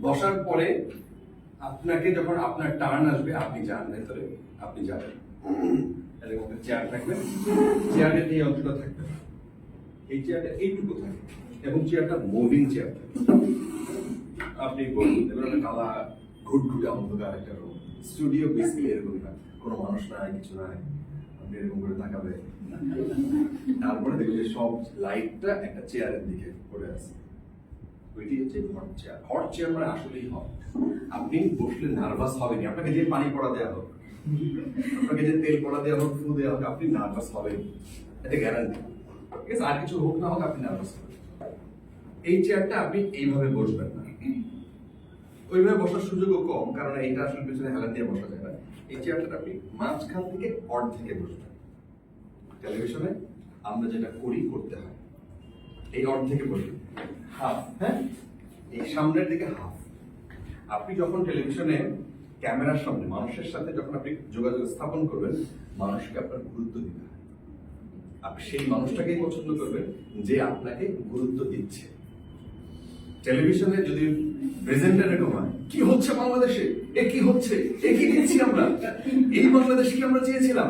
বসার পরে আপনাকে যখন আপনার টার্ন আসবে আপনি যান ভেতরে, আপনি যাবেন। এরকম একটা চেয়ার থাকবে, চেয়ারের এই অংশটা থাকবে, এই চেয়ারটা এইটুকু থাকে এবং চেয়ারটা মুভিং চেয়ার থাকে। আপনি বলুন এবার কালা ঘুটঘুটে অন্ধকার একটা রুম, স্টুডিও বেসিক্যালি এরকম না, কোনো মানুষ নাই, কিছু নাই, আপনি এরকম করে তাকাবে, তারপরে দেখবে সব লাইটটা একটা চেয়ারের দিকে পড়ে আছে। ওইটি হচ্ছে হট চেয়ার। হট চেয়ার মানে আসলেই হট। আপনি বসলে নার্ভাস হবেনি, আপনাকে যে পানি পড়া দেওয়া হোক, আপনাকে যে তেল পড়া দেওয়া হোক, ফু দেওয়া হোক, আপনি নার্ভাস হবেন, এটা গ্যারান্টি। ঠিক আছে, আর কিছু হোক না হোক আপনি নার্ভাস হবেন। এই চেয়ারটা আপনি এইভাবে বসবেন না, ওইভাবে বসার সুযোগও কম, কারণ এইটা আসলে পিছনে হেলান দিয়ে বসা যায় না। এই চেয়ারটা আপনি মাঝখান থেকে অর্ধেকে বসবেন। টেলিভিশনে আমরা যেটা করতে হয়, এই অর্ধেকে বসবেন, হাফ, হ্যাঁ, এই সামনের দিকে হাফ। আপনি যখন টেলিভিশনে ক্যামেরার সামনে মানুষের সাথে যখন আপনি যোগাযোগ স্থাপন করবেন, মানুষকে আপনার গুরুত্ব দিতে হয়। আপনি সেই মানুষটাকেই পছন্দ করবেন যে আপনাকে গুরুত্ব দিচ্ছে। টেলিভিশনে যদি প্রেজেন্টার এরকম হয়, কি হচ্ছে বাংলাদেশে, এ কি হচ্ছে, এ কি দিচ্ছি আমরা, এই বাংলাদেশকে আমরা চেয়েছিলাম,